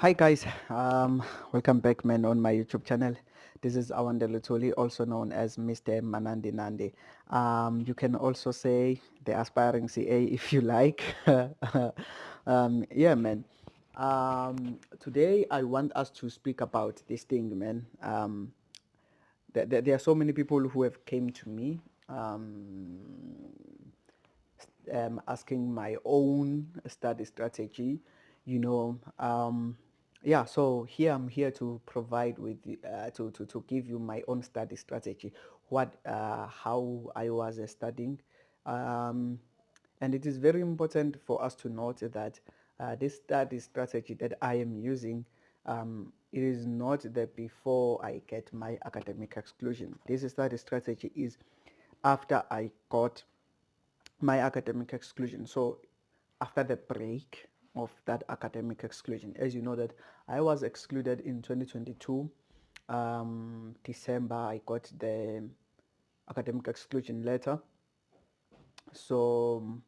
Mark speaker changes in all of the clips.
Speaker 1: Hi guys, welcome back man on my YouTube channel. This is Awande Lutuli, also known as Mr. Manandi Nandi. You can also say the aspiring CA if you like. Yeah man. Today I want us to speak about this thing man. There are so many people who have came to me asking my own study strategy, you know. Yeah, so here I'm here to provide with to give you my own study strategy, what how I was studying, um, and it is very important for us to note that this study strategy that I am using, it is not that before I get my academic exclusion. This study strategy is after I got my academic exclusion. So after the break of that academic exclusion, as you know that I was excluded in 2022 December. I got the academic exclusion letter, so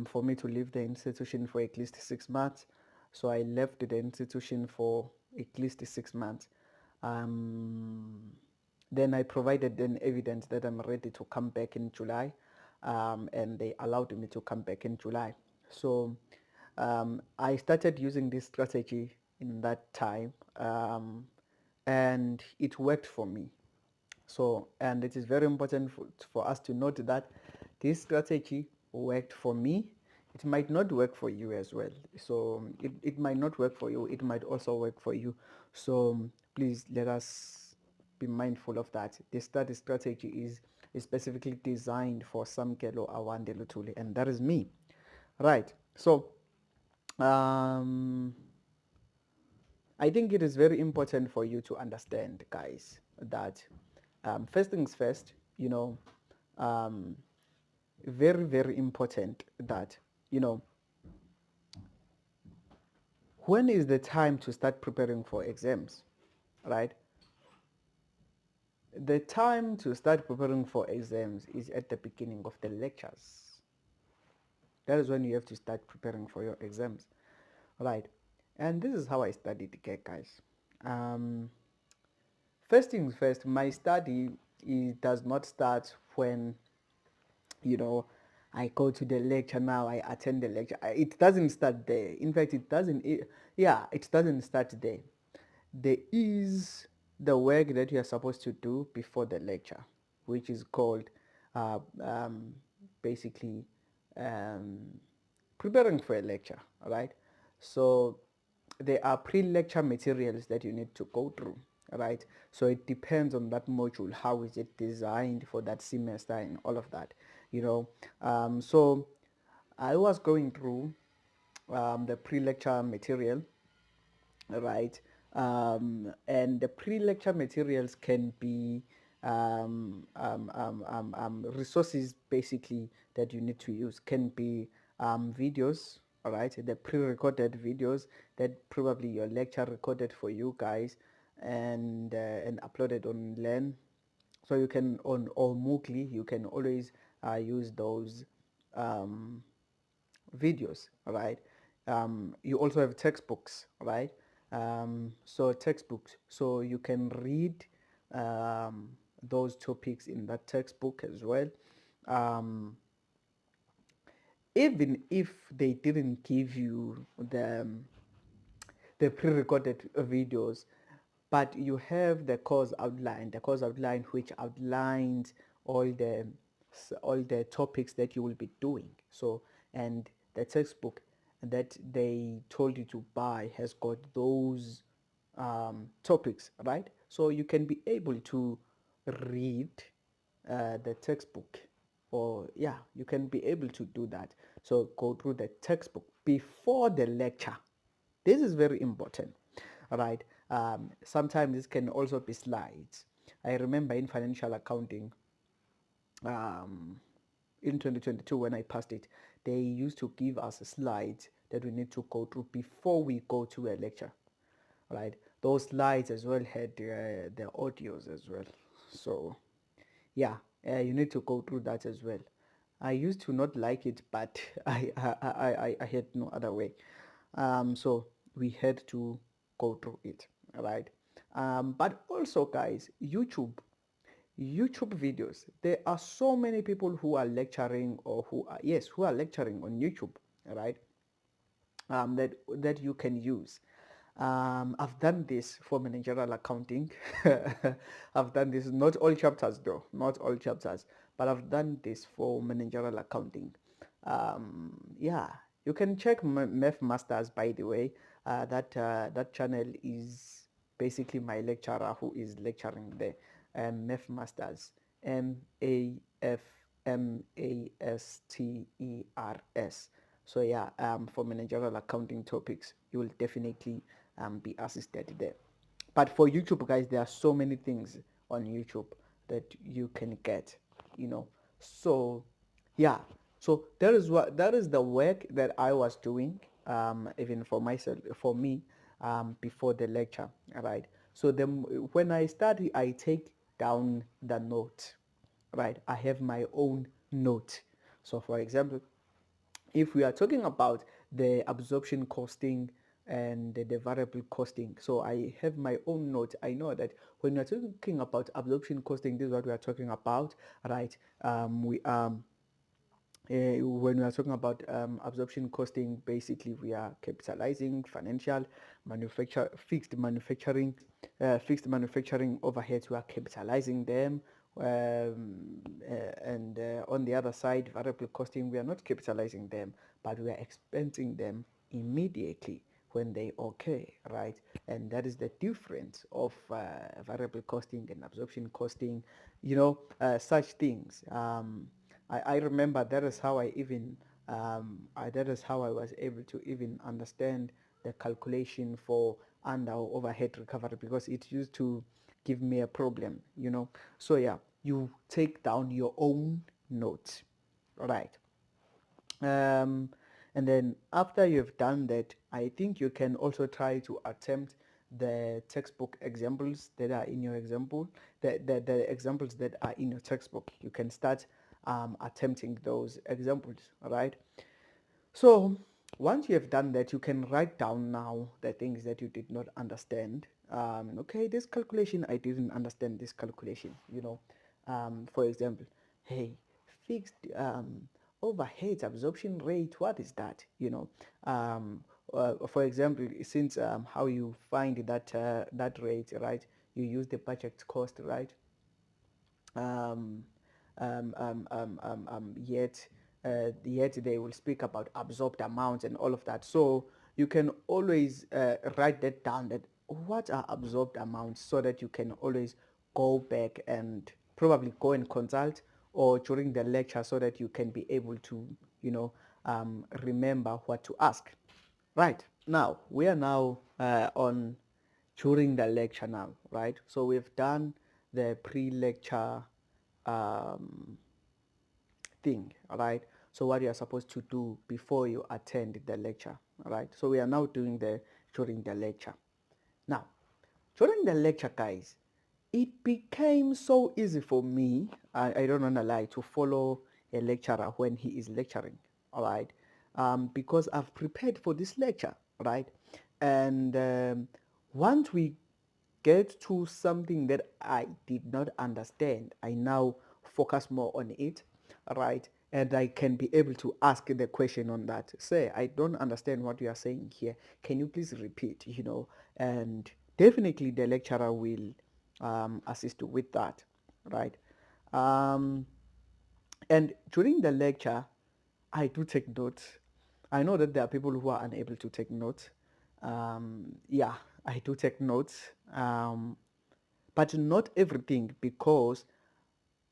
Speaker 1: for me to leave the institution for at least 6 months. So I left the institution for at least 6 months. um, then I provided an evidence that I'm ready to come back in July, and they allowed me to come back in July. So I started using this strategy in that time, and it worked for me. So, and it is very important for us to note that this strategy worked for me. It might not work for you as well. So it might not work for you. It might also work for you. So please let us be mindful of that. The study strategy is specifically designed for Samkelo Awande Lutuli, and that is me. Right. So um, I think it is very important for you to understand, guys, that first things first, um, very, very important that, you know, when is the time to start preparing for exams, right? The time to start preparing for exams is at the beginning of the lectures. That is when you have to start preparing for your exams, right? And this is how I studied, okay, guys. Um, First things first, my study it does not start when you know I go to the lecture. Now I attend the lecture. It doesn't start there. In fact, it doesn't. Yeah, it doesn't start there. There is the work that you are supposed to do before the lecture, which is called uh, um, basically um, preparing for a lecture. All right. So there are pre-lecture materials that you need to go through, right? So it depends on that module, how is it designed for that semester and all of that, you know. So I was going through the pre-lecture material, right? And the pre-lecture materials can be resources basically that you need to use, can be videos, all right, the pre-recorded videos that probably your lecture recorded for you guys and uploaded on Learn. So you can on or Mookly, you can always use those um, videos, right? You also have textbooks, right? So textbooks, so you can read those topics in that textbook as well. Um, Even if they didn't give you the pre-recorded videos, but you have the course outline which outlines all the all the topics that you will be doing. So, and the textbook that they told you to buy has got those topics, right? So you can be able to read the textbook, or yeah, you can be able to do that. So go through the textbook before the lecture. This is very important, all right? Sometimes this can also be slides. I remember in financial accounting, um, in 2022 when I passed it, they used to give us slides that we need to go through before we go to a lecture, right? Those slides as well had the audios as well. So yeah, you need to go through that as well. I used to not like it, but I had no other way. So we had to go through it, right? But also, guys, YouTube videos. There are so many people who are lecturing, or who are lecturing on YouTube, right? That you can use. I've done this for managerial accounting. I've done this, not all chapters though, not all chapters, but I've done this for managerial accounting. Yeah, you can check Math Masters, by the way. That channel is basically my lecturer who is lecturing there. Math Masters, Mafmasters. So yeah, for managerial accounting topics, you will definitely be assisted there. But for YouTube, guys, there are so many things on YouTube that you can get, you know. So yeah, so that is the work that I was doing, even for myself, for me, before the lecture, right? So then when I study, I take down the note, right? I have my own note. So for example, if we are talking about the absorption costing and the variable costing, so I have my own note. I know that when we are talking about absorption costing, this is what we are talking about, right? We When we are talking about absorption costing, basically we are capitalizing financial fixed manufacturing overheads. We are capitalizing them, and on the other side, variable costing, we are not capitalizing them, but we are expensing them immediately when they occur, right? And that is the difference of variable costing and absorption costing, such things. I remember that is how that is how I was able to even understand the calculation for under or overhead recovery, because it used to give me a problem. So yeah, you take down your own notes, right? um, and then after you've done that, I think you can also try to attempt the textbook examples that are in your example, the examples that are in your textbook. You can start attempting those examples, right? So once you have done that, you can write down now the things that you did not understand. Okay, this calculation, I didn't understand this calculation. For example, hey, fixed overhead absorption rate, what is that? For example, since how you find that rate, right? You use the budget cost, right? um, yet they will speak about absorbed amounts and all of that. So you can always write that down, that what are absorbed amounts, so that you can always go back and probably go and consult, or during the lecture, so that you can be able to remember what to ask. Right, now we are now on during the lecture now, right? So we've done the pre-lecture um, thing, all right? So what you are supposed to do before you attend the lecture, all right? So we are now doing the during the lecture. Now, during the lecture, guys, it became so easy for me, I don't want to lie, to follow a lecturer when he is lecturing, all right? Because I've prepared for this lecture, right? And once we get to something that I did not understand, I now focus more on it, right? And I can be able to ask the question on that. Say, I don't understand what you are saying here. Can you please repeat? And definitely the lecturer will assist you with that, right? Um, and during the lecture, I do take notes. I know that there are people who are unable to take notes. Yeah, I do take notes, but not everything, because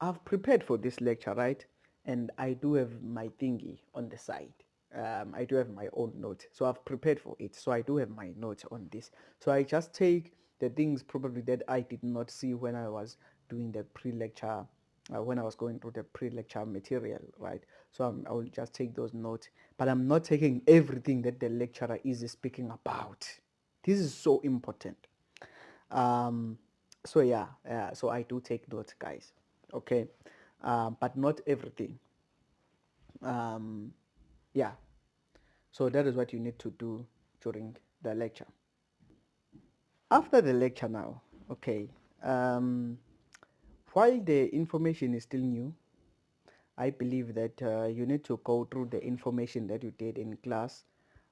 Speaker 1: I've prepared for this lecture, right? And I do have my thingy on the side. I do have my own note, so I've prepared for it. So I do have my notes on this. So I just take the things probably that I did not see when I was doing the pre-lecture, when I was going through the pre-lecture material, right? So I will just take those notes, but I'm not taking everything that the lecturer is speaking about. This is so important. um so yeah, so I do take notes, guys, okay, but not everything. um yeah, so that is what you need to do during the lecture. After the lecture now, okay, while the information is still new, I believe that you need to go through the information that you did in class,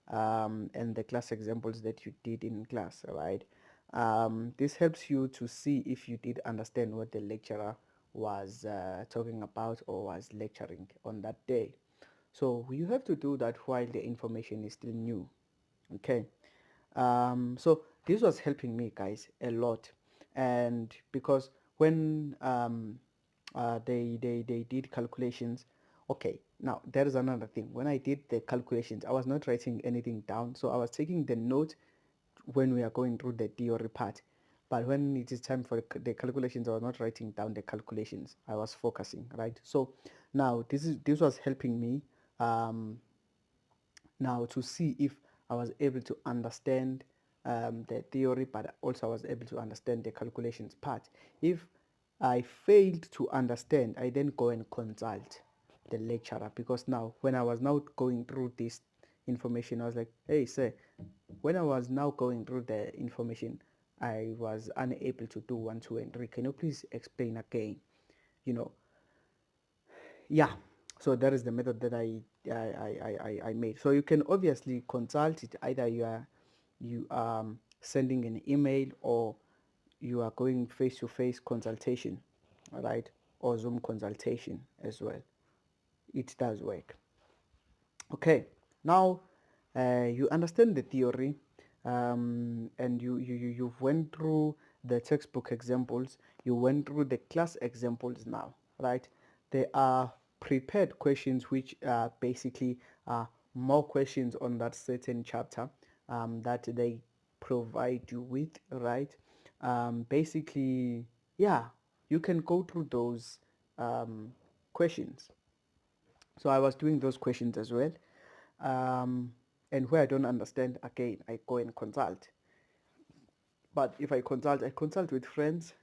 Speaker 1: and the class examples that you did in class, right? This helps you to see if you did understand what the lecturer was talking about or was lecturing on that day. So you have to do that while the information is still new. Okay. So this was helping me, guys, a lot. And because when they did calculations, okay, now there is another thing. When I did the calculations, I was not writing anything down, so I was taking the note when we are going through the theory part. But when it is time for the calculations, I was not writing down the calculations. I was focusing, right? So now this was helping me um, now to see if I was able to understand the theory, but also I was able to understand the calculations part. If I failed to understand, I then go and consult the lecturer, because now when I was now going through this information, I was like, hey sir, when I was now going through the information, I was unable to do 1, 2, and 3. Can you please explain again? You know, yeah. So that is the method that I made. So you can obviously consult it, either you sending an email, or you are going face-to-face consultation, all right, or Zoom consultation as well. It does work. Okay, now you understand the theory, and you've went through the textbook examples, you went through the class examples now, right? There are prepared questions which are basically more questions on that certain chapter that they provide you with, right? Basically, yeah, you can go through those questions. So I was doing those questions as well. Um, and where I don't understand, again, I go and consult. But if I consult with friends,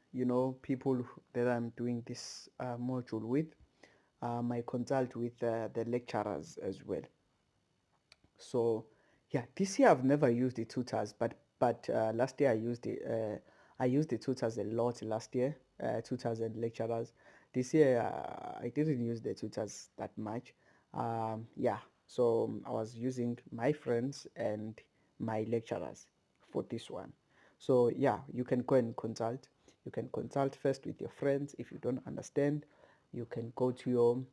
Speaker 1: people that I'm doing this module with. I consult with the lecturers as well. So yeah, this year I've never used the tutors, but last year I used it. I used the tutors a lot last year, tutors and lecturers. This year I didn't use the tutors that much. Yeah, so I was using my friends and my lecturers for this one. So yeah, you can go and consult. You can consult first with your friends. If you don't understand, you can go to your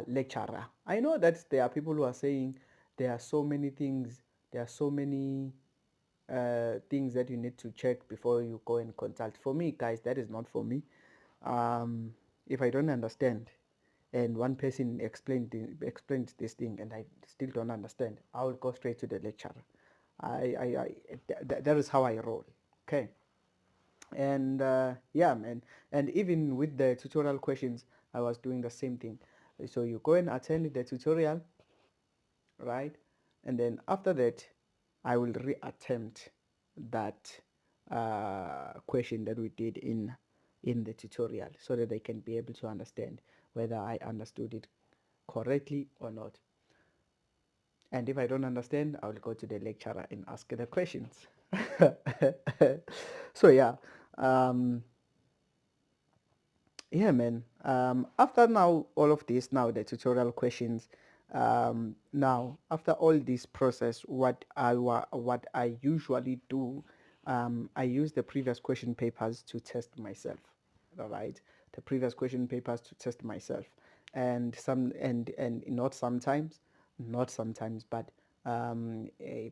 Speaker 1: lecturer. I know that there are people who are saying there are so many things, there are so many things that you need to check before you go and consult. For me, guys, that is not for me. If I don't understand, and one person explained this thing, and I still don't understand, I will go straight to the lecturer. That is how I roll. Okay. And yeah, man, and even with the tutorial questions, I was doing the same thing. So you go and attend the tutorial, right? And then after that, I will reattempt that question that we did in the tutorial, so that they can be able to understand whether I understood it correctly or not. And if I don't understand, I will go to the lecturer and ask the questions. So yeah, um, yeah, man. After now all of this, now the tutorial questions, now after all this process, what I usually do, I use the previous question papers to test myself. All right, the previous question papers to test myself, and not sometimes, but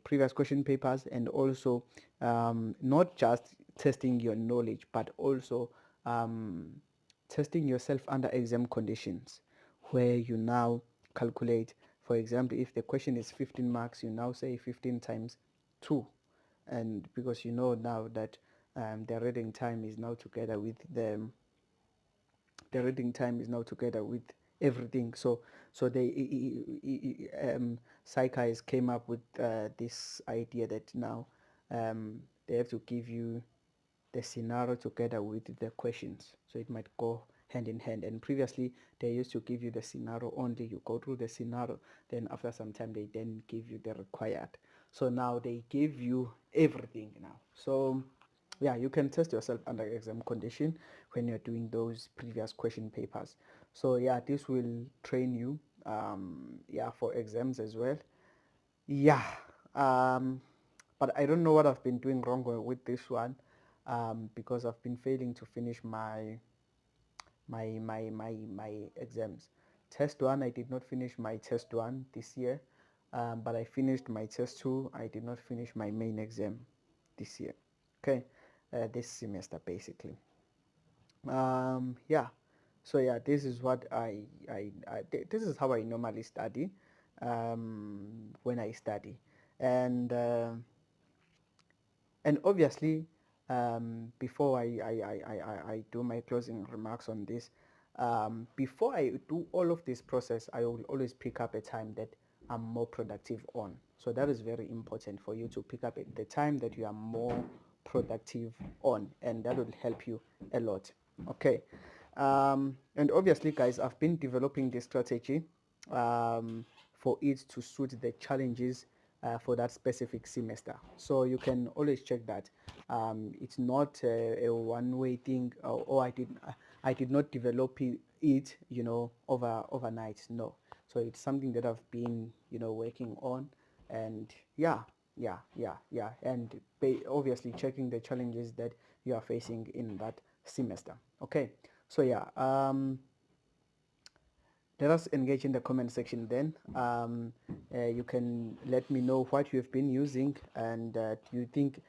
Speaker 1: previous question papers, and also not just testing your knowledge, but also um, testing yourself under exam conditions, where you now calculate, for example, if the question is 15 marks, you now say 15 times 2. And because you know now that the reading time is now together with the reading time is now together with everything. So they Psychies came up with this idea that now they have to give you the scenario together with the questions, so it might go hand in hand. And previously they used to give you the scenario only, you go through the scenario, then after some time they then give you the required. So now they give you everything now. So yeah, you can test yourself under exam condition when you're doing those previous question papers. So yeah, this will train you yeah, for exams as well. Yeah, um, but I don't know what I've been doing wrong with this one, because I've been failing to finish my exams. Test one, I did not finish my test one this year, but I finished my test two. I did not finish my main exam this year. Okay, this semester basically. Yeah, so yeah, this is what this is how I normally study, when I study, and obviously, before I do my closing remarks on this, before I do all of this process, I will always pick up a time that I'm more productive on. So that is very important for you to pick up the time that you are more productive on, and that will help you a lot. Okay, and obviously, guys, I've been developing this strategy, for it to suit the challenges for that specific semester. So you can always check that. It's not a one-way thing, or I did not develop it, overnight. No. So it's something that I've been, working on, and yeah, and obviously checking the challenges that you are facing in that semester. Okay. So yeah, let us engage in the comment section then. You can let me know what you've been using, and do you think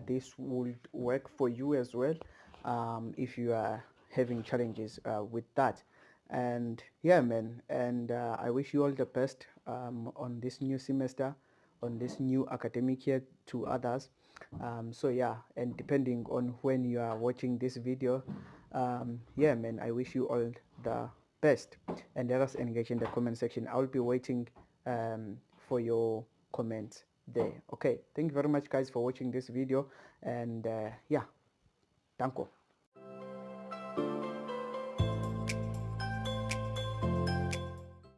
Speaker 1: this would work for you as well, if you are having challenges with that. And yeah, man, and I wish you all the best on this new semester, on this new academic year to others. So yeah, and depending on when you are watching this video, yeah, man, I wish you all the best, and let us engage in the comment section. I'll be waiting for your comments there. Okay, thank you very much, guys, for watching this video, and yeah, danko.